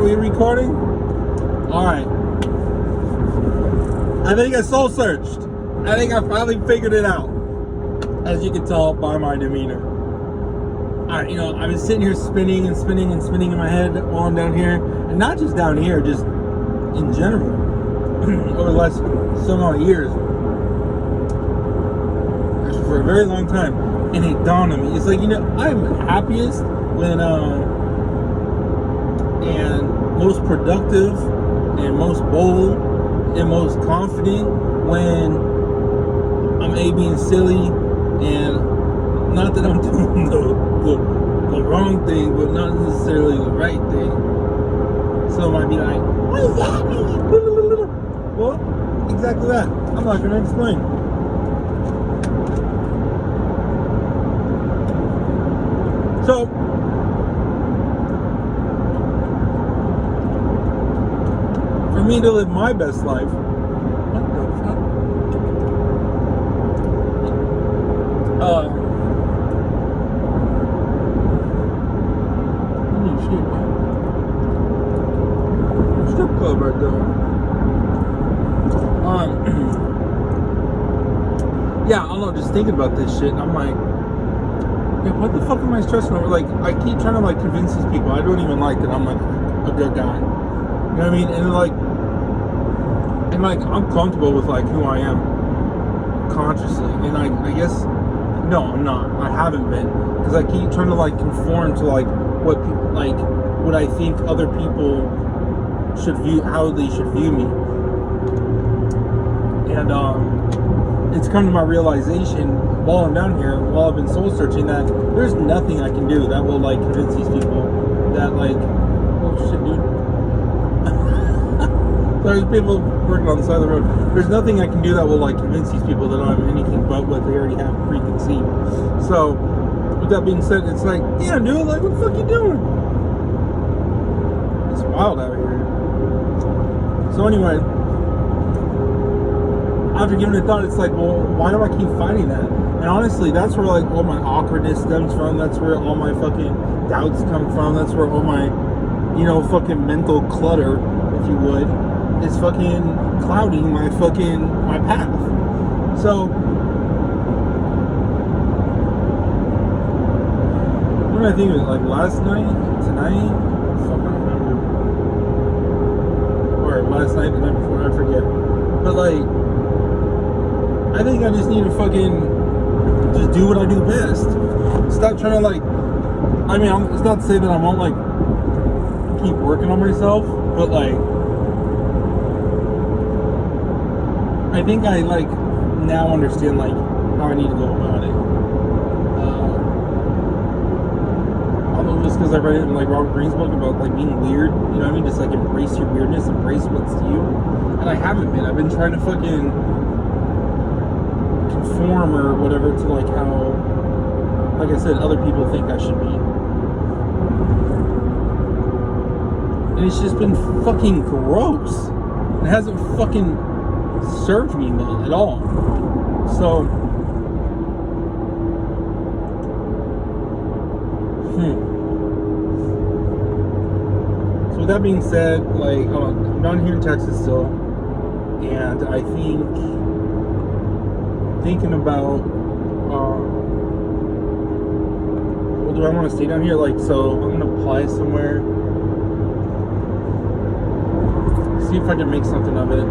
Are we recording? Alright. I think I soul searched. I think I finally figured it out. As you can tell by my demeanor. Alright, you know, I've been sitting here spinning and spinning and spinning in my head while I'm down here. And not just down here, just in general. Over the last so many years. Actually, for a very long time. And it dawned on me. It's like, you know, I'm happiest when, and most productive and most bold and most confident when I'm being silly, and not that I'm doing the wrong thing, but not necessarily the right thing. So it might be like, what does that mean? Well, exactly that. I'm not going to explain. So, for me to live my best life, what the fuck? Holy shit, man. Strip club right there. Yeah, I don't know, just thinking about this shit, I'm like, yeah, what the fuck am I stressing over? Like, I keep trying to, like, convince these people I don't even like that I'm, like, a good guy. You know what I mean? And, like, I'm comfortable with, like, who I am consciously. And I guess, no, I'm not. I haven't been. Because I keep trying to, like, conform to, like, what people, like, what I think other people should view, how they should view me. And, it's come to my realization while I'm down here, while I've been soul searching, that there's nothing I can do that will, like, convince these people that, like, oh shit, dude. There's people working on the side of the road. There's nothing I can do that will, like, convince these people that I'm anything but what they already have preconceived. So, with that being said, it's like, yeah, dude, like, what the fuck you doing? It's wild out here. So anyway, after giving it thought, it's like, well, why do I keep fighting that? And honestly, that's where, like, all my awkwardness stems from. That's where all my fucking doubts come from. That's where all my, you know, fucking mental clutter, if you would, is fucking clouding my path. So, what did I think of it? Like, last night? Tonight? Fuck, I don't remember. Or last night, the night before, I forget. But, like, I think I just need to fucking just do what I do best. Stop trying to, like, I mean, it's not to say that I won't, like, keep working on myself, but, like, I think I, like, now understand, like, how I need to go about it. Although just because I read it in, like, Robert Greene's book about, like, being weird, you know what I mean? Just, like, embrace your weirdness, embrace what's you. And I haven't been. I've been trying to fucking conform or whatever to, like, how, like I said, other people think I should be. And it's just been fucking gross. It hasn't fucking served me well at all. So, So with that being said, like, I'm down here in Texas still, and I thinking about, well, do I want to stay down here? Like, so I'm gonna apply somewhere, see if I can make something of it.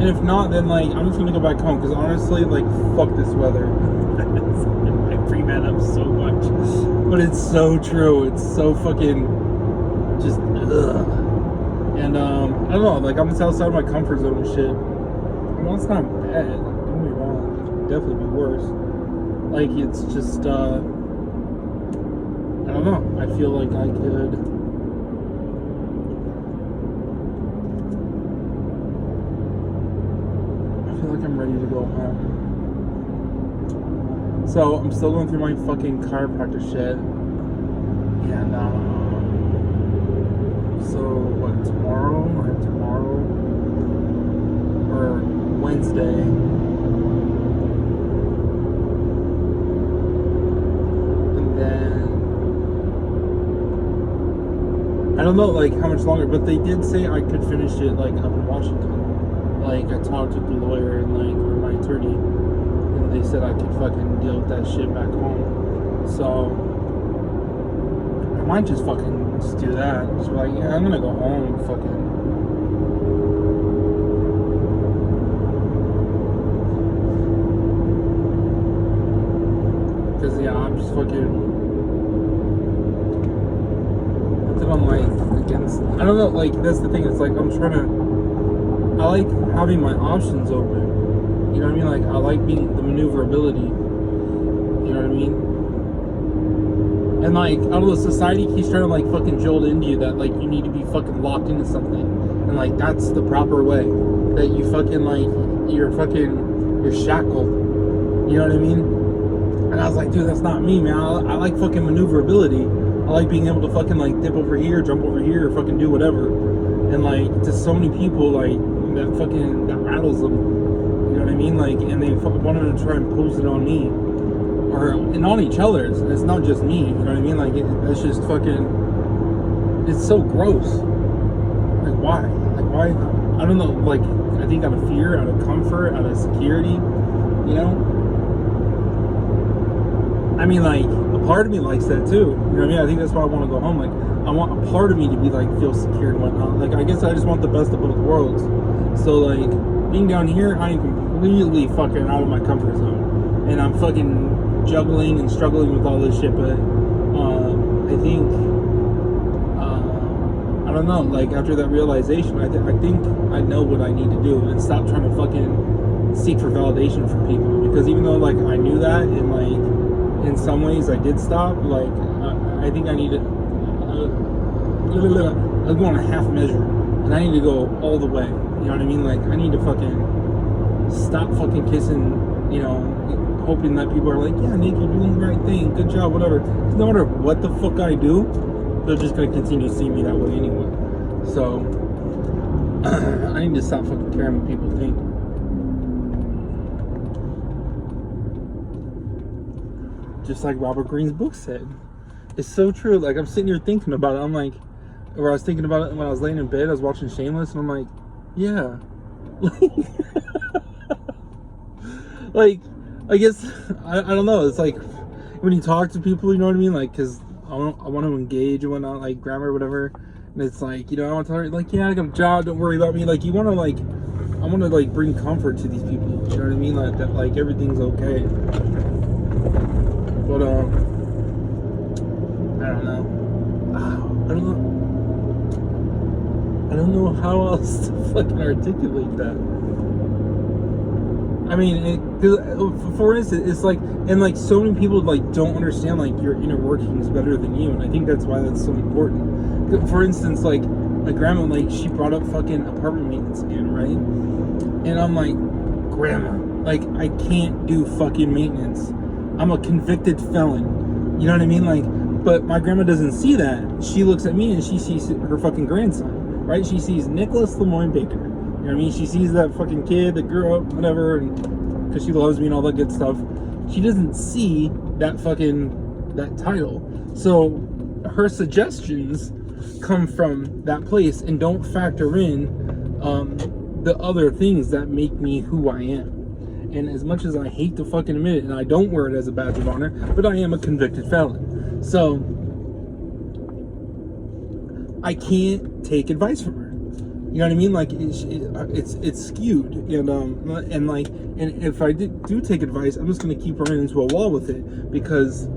And if not, then, like, I'm just gonna go back home, because honestly, like, fuck this weather. I bring that up so much, but it's so true. It's so fucking just ugh. And I don't know, like, I'm just outside of my comfort zone and shit. Well, it's not bad, like, don't get me wrong, it could definitely be worse. Like, it's just I don't know, I feel like I could, I'm ready to go home. So I'm still going through my fucking chiropractor shit, and so what, tomorrow or Wednesday, and then I don't know like how much longer, but they did say I could finish it like up in Washington. Like I talked to the lawyer and like or my attorney, and they said I could fucking deal with that shit back home. So I might just fucking just do that. Just be like, yeah, I'm gonna go home and fucking. Cause yeah, I'm just fucking. I'm like against. I don't know. Like that's the thing. It's like I'm trying to. I like having my options open. You know what I mean? Like I like being the maneuverability. You know what I mean? And like I don't know, society keeps trying to like fucking jolt into you that like you need to be fucking locked into something, and like that's the proper way. That you fucking like you're shackled. You know what I mean? And I was like, dude, that's not me, man. I like fucking maneuverability. I like being able to fucking like dip over here, jump over here, or fucking do whatever. And like to so many people like that rattles them. You know what I mean? Like, and they wanted to try and pose it on me or and on each other. It's not just me. You know what I mean? Like it's just fucking. It's so gross. Like why? Like why? I don't know. Like I think out of fear, out of comfort, out of security. You know. I mean, like, a part of me likes that too. You know what I mean? I think that's why I want to go home. Like, I want a part of me to be like, feel secure and whatnot. Like, I guess I just want the best of both worlds. So, like, being down here, I am completely fucking out of my comfort zone. And I'm fucking juggling and struggling with all this shit. But, I think, I don't know, like, after that realization, I think I know what I need to do and stop trying to fucking seek for validation from people. Because even though, like, I knew that and, like, in some ways I did stop, like I think I need to I'm going a half measure and I need to go all the way. You know what I mean? Like I need to fucking stop fucking kissing, you know, hoping that people are like, yeah, Nick, you're doing the right thing, good job, whatever. Because no matter what the fuck I do, they're just gonna continue seeing me that way anyway. So I need to stop fucking caring what people think. Just like Robert Greene's book said. It's so true. Like, I'm sitting here thinking about it. I'm like, or I was thinking about it when I was laying in bed. I was watching Shameless, and I'm like, yeah. Like, I guess, I don't know. It's like, when you talk to people, you know what I mean? Like, because I want to engage and whatnot, like, grammar or whatever. And it's like, you know, I want to tell her, like, yeah, I got a job. Don't worry about me. Like, you want to, like, I want to, like, bring comfort to these people. You know what I mean? Like, that, like, everything's okay. But, I don't know. I don't know how else to fucking articulate that. I mean, for instance, it's like, and like so many people like don't understand like your inner workings better than you, and I think that's why that's so important. For instance, like my grandma, like she brought up fucking apartment maintenance again, right? And I'm like, grandma, like I can't do fucking maintenance. I'm a convicted felon. You know what I mean? Like, but my grandma doesn't see that. She looks at me and she sees her fucking grandson, right? She sees Nicholas Lemoyne Baker. You know what I mean? She sees that fucking kid that grew up, whatever, and because she loves me and all that good stuff. She doesn't see that title. So her suggestions come from that place and don't factor in the other things that make me who I am. And as much as I hate to fucking admit it, and I don't wear it as a badge of honor, but I am a convicted felon. So I can't take advice from her. You know what I mean? Like it's skewed, and if I do take advice, I'm just gonna keep running into a wall with it because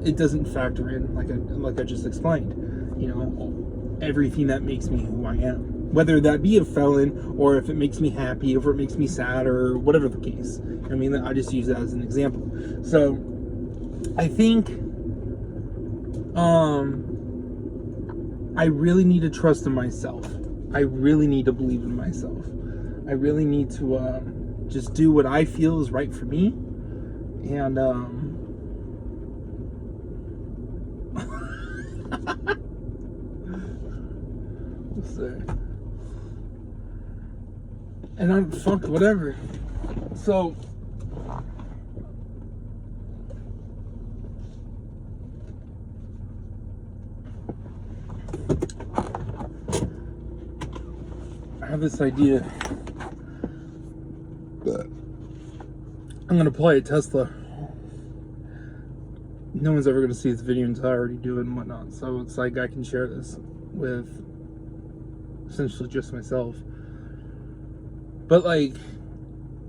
it doesn't factor in like I just explained. You know, everything that makes me who I am. Whether that be a felon, or if it makes me happy, or if it makes me sad, or whatever the case. I mean, I just use that as an example. So, I think, I really need to trust in myself. I really need to believe in myself. I really need to, just do what I feel is right for me. And, let's see. And I'm fucked, whatever. So, I have this idea that I'm gonna play at Tesla. No one's ever gonna see this video until I already do it and whatnot. So it's like I can share this with essentially just myself. But like,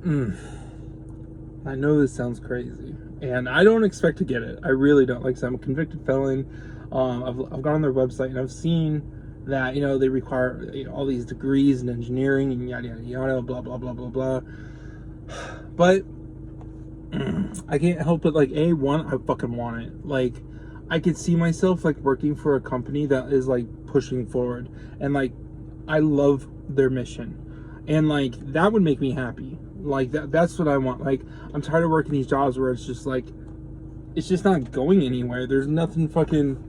I know this sounds crazy, and I don't expect to get it. I really don't. Like I said, I'm a convicted felon. I've gone on their website and I've seen that, you know, they require, you know, all these degrees in engineering and yada yada yada, blah blah blah blah blah. But I can't help it. Like, one, I fucking want it. Like, I could see myself like working for a company that is like pushing forward, and like I love their mission, and like that would make me happy. Like that's what I want. Like, I'm tired of working these jobs where it's just like, it's just not going anywhere. There's nothing fucking,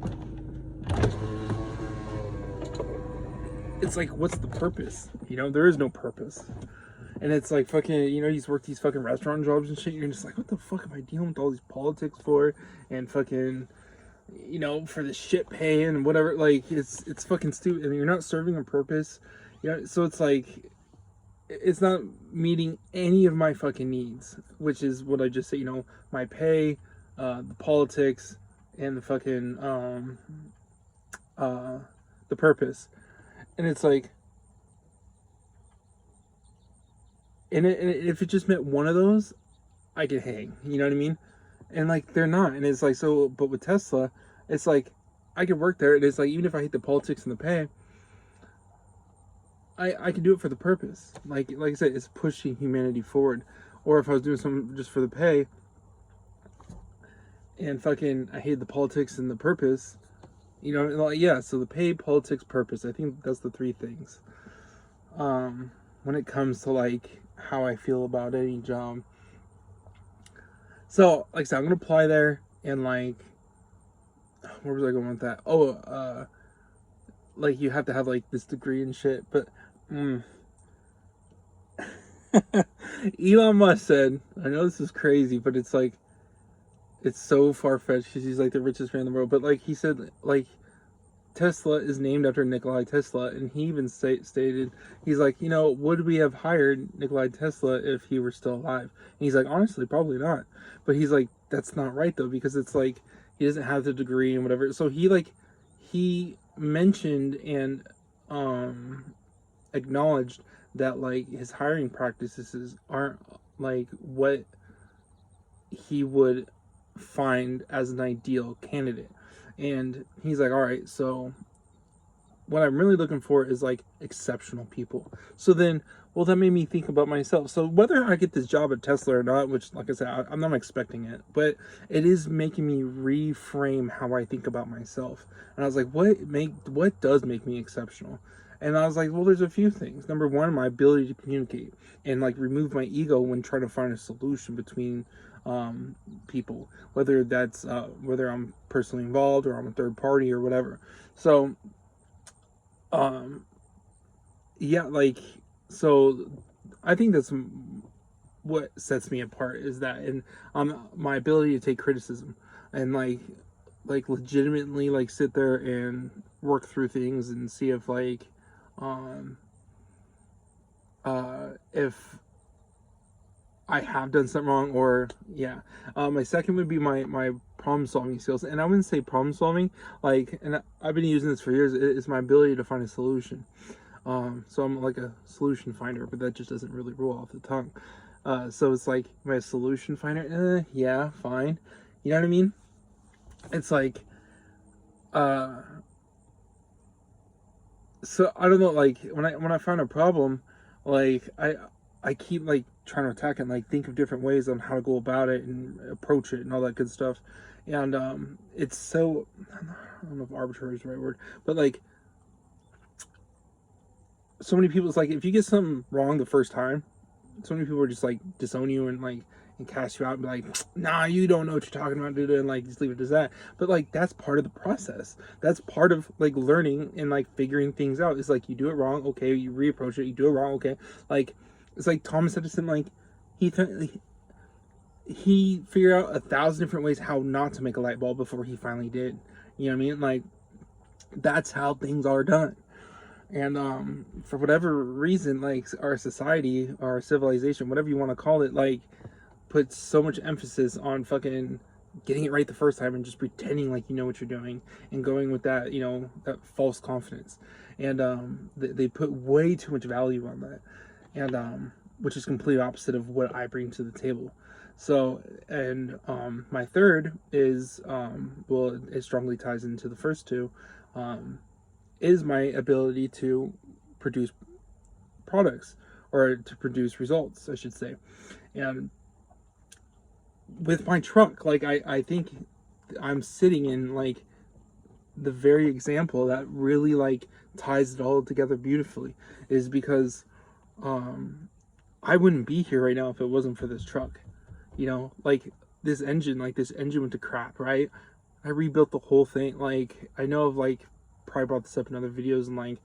it's like, what's the purpose? You know, there is no purpose. And it's like fucking, you know, you work these fucking restaurant jobs and shit. You're just like, what the fuck am I dealing with all these politics for? And fucking, you know, for the shit pay and whatever. Like, it's fucking stupid. I mean, you're not serving a purpose. You know, so it's like, it's not meeting any of my fucking needs, which is what I just said. You know, my pay, the politics, and the fucking the purpose. And it's like, and if it just meant one of those, I could hang. You know what I mean? And like, they're not. And it's like, so, but with Tesla, it's like, I could work there. And it's like, even if I hate the politics and the pay, I can do it for the purpose. Like I said, it's pushing humanity forward. Or if I was doing something just for the pay, and fucking I hate the politics and the purpose, you know, like, yeah. So the pay, politics, purpose. I think that's the three things. When it comes to like how I feel about any job. So, like I said, I'm gonna apply there, and like, where was I going with that? Oh, like, you have to have like this degree and shit. But Elon Musk said, I know this is crazy, but it's like, it's so far-fetched because he's like the richest man in the world. But like, he said, like, Tesla is named after Nikola Tesla, and he even stated, he's like, you know, would we have hired Nikola Tesla if he were still alive? And he's like, honestly, probably not. But he's like, that's not right though, because it's like, he doesn't have the degree and whatever. So he mentioned and acknowledged that like his hiring practices aren't like what he would find as an ideal candidate. And he's like, all right, so what I'm really looking for is like exceptional people. So then, well, that made me think about myself. So whether I get this job at Tesla or not, which, like I said, I'm not expecting it, but it is making me reframe how I think about myself. And I was like, what does make me exceptional? And I was like, well, there's a few things. Number one, my ability to communicate and like remove my ego when trying to find a solution between people, whether that's whether I'm personally involved or I'm a third party or whatever. So yeah, like, so I think that's what sets me apart, is that, and my ability to take criticism and like legitimately like sit there and work through things and see if like if I have done something wrong, or yeah. My second would be my problem solving skills, and I wouldn't say problem solving like, and I've been using this for years. It's my ability to find a solution. So I'm like a solution finder, but that just doesn't really roll off the tongue. So it's like, am I a solution finder? Yeah, fine. You know what I mean? It's like, so I don't know, like when I find a problem, like I keep like trying to attack it and like think of different ways on how to go about it and approach it and all that good stuff. And it's so, I don't know if arbitrary is the right word, but like, so many people, it's like, if you get something wrong the first time, so many people are just like disown you and like, and cast you out and be like, nah, you don't know what you're talking about, dude, and like just leave it as that. But like, that's part of the process. That's part of like learning and like figuring things out. It's like, you do it wrong, okay, you reapproach it. You do it wrong, okay. Like, it's like Thomas Edison, like he figured out 1,000 different ways how not to make a light bulb before he finally did. You know what I mean? Like, That's how things are done. And for whatever reason, like our society, our civilization, whatever you want to call it, like puts so much emphasis on fucking getting it right the first time and just pretending like you know what you're doing and going with that, that false confidence. And they put way too much value on that, and which is complete opposite of what I bring to the table. So, and my third is, well, it strongly ties into the first two, is my ability to produce products, or to produce results, I should say. And with my truck, like I think I'm sitting in like the very example that really like ties it all together beautifully, is because I wouldn't be here right now if it wasn't for this truck. Like this engine went to crap, right? I rebuilt the whole thing. Like I know I've like probably brought this up in other videos, and like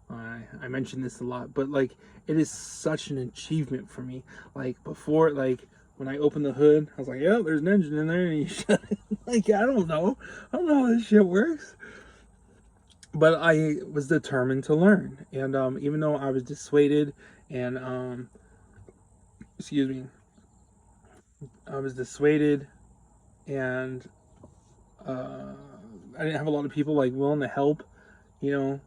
I mentioned this a lot, but like it is such an achievement for me. Like before, like when I opened the hood, I was like, yeah, there's an engine in there, and you shut it. Like I don't know how this shit works. But I was determined to learn, and even though I was dissuaded, and excuse me, I was dissuaded, and I didn't have a lot of people like willing to help, you know.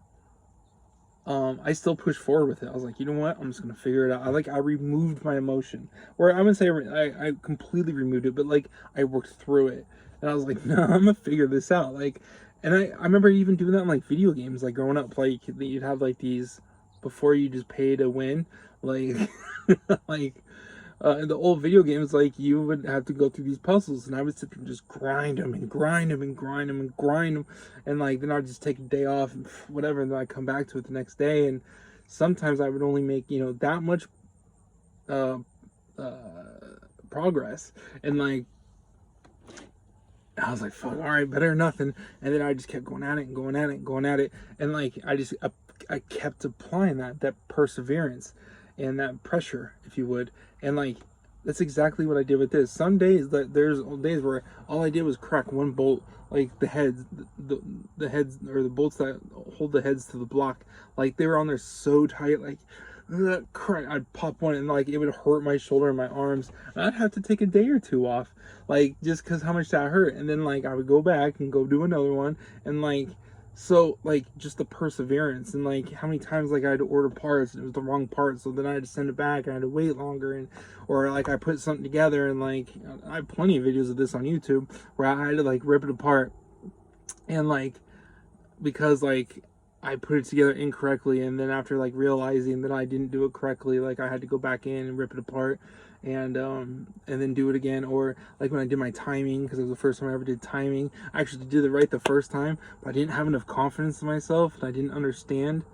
I still pushed forward with it. I was like, you know what? I'm just gonna figure it out. I removed my emotion, or I wouldn't say I completely removed it, but like I worked through it, and I was like, no, I'm gonna figure this out. Like, and I remember even doing that in like video games, like growing up. Like you'd have like these before you just pay to win, like like in the old video games, like you would have to go through these puzzles, and I would sit there and just grind them and grind them and grind them and grind them, and like then I'd just take a day off and whatever, and then I'd come back to it the next day, and sometimes I would only make that much uh, uh, progress, and like I was like, fuck, all right, better than nothing, and then I just kept going at it and going at it and going at it, and like I kept applying that perseverance and that pressure, if you would. And like that's exactly what I did with this. Some days that there's days where all I did was crack one bolt, like the heads, the heads, or the bolts that hold the heads to the block, like they were on there so tight, like crack. I'd pop one and like it would hurt my shoulder and my arms, and I'd have to take a day or two off, like just because how much that hurt. And then like I would go back and go do another one, and like so like just the perseverance, and like how many times like I had to order parts and it was the wrong part, so then I had to send it back and I had to wait longer, and or like I put something together, and like I have plenty of videos of this on YouTube where I had to like rip it apart, and like because like I put it together incorrectly, and then after like realizing that I didn't do it correctly, like I had to go back in and rip it apart, and then do it again. Or like when I did my timing, because it was the first time I ever did timing, I actually did it right the first time, but I didn't have enough confidence in myself, and I didn't understand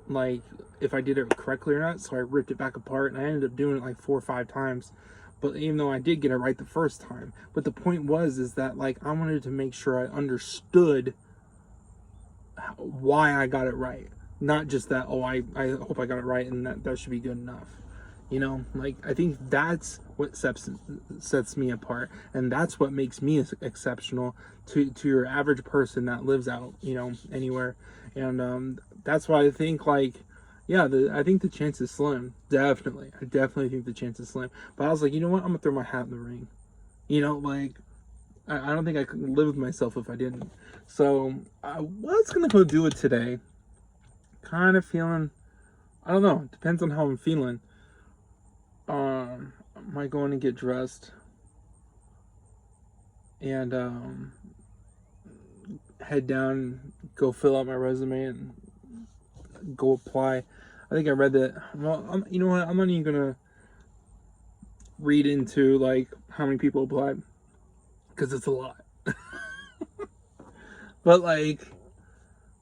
like if I did it correctly or not, so I ripped it back apart, and I ended up doing it like 4 or 5 times. But even though I did get it right the first time, but the point is that like I wanted to make sure I understood why I got it right, not just that, oh, I hope I got it right and that should be good enough. Like I think that's what sets me apart, and that's what makes me exceptional to your average person that lives out anywhere. And that's why I think like yeah, I think the chance is slim. I definitely think the chance is slim. But I was like, you know what, I'm gonna throw my hat in the ring. Like I don't think I could live with myself if I didn't. So I was gonna go do it today. Kind of feeling, I don't know. Depends on how I'm feeling. I might go in and get dressed and head down, go fill out my resume, and go apply. I think I read that. Well, you know what? I'm not even gonna read into like how many people applied, because it's a lot. But like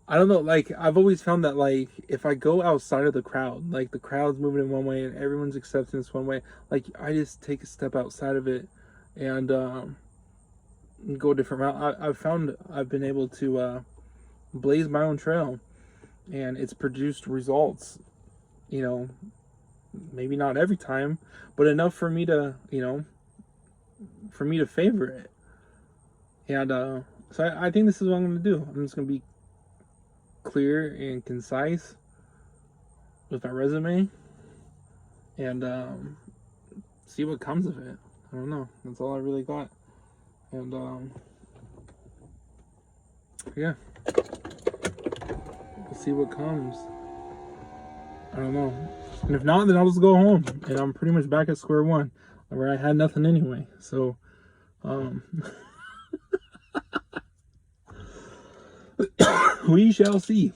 I don't know, like I've always found that like if I go outside of the crowd, like the crowd's moving in one way and everyone's accepting this one way, like I just take a step outside of it and go a different route. I've found I've been able to blaze my own trail, and it's produced results. Maybe not every time, but enough for me to favor it. And So I think this is what I'm going to do. I'm just going to be clear and concise with my resume and see what comes of it. I don't know. That's all I really got. And yeah, we'll see what comes. I don't know. And if not, then I'll just go home and I'm pretty much back at square one where I had nothing anyway. So we shall see.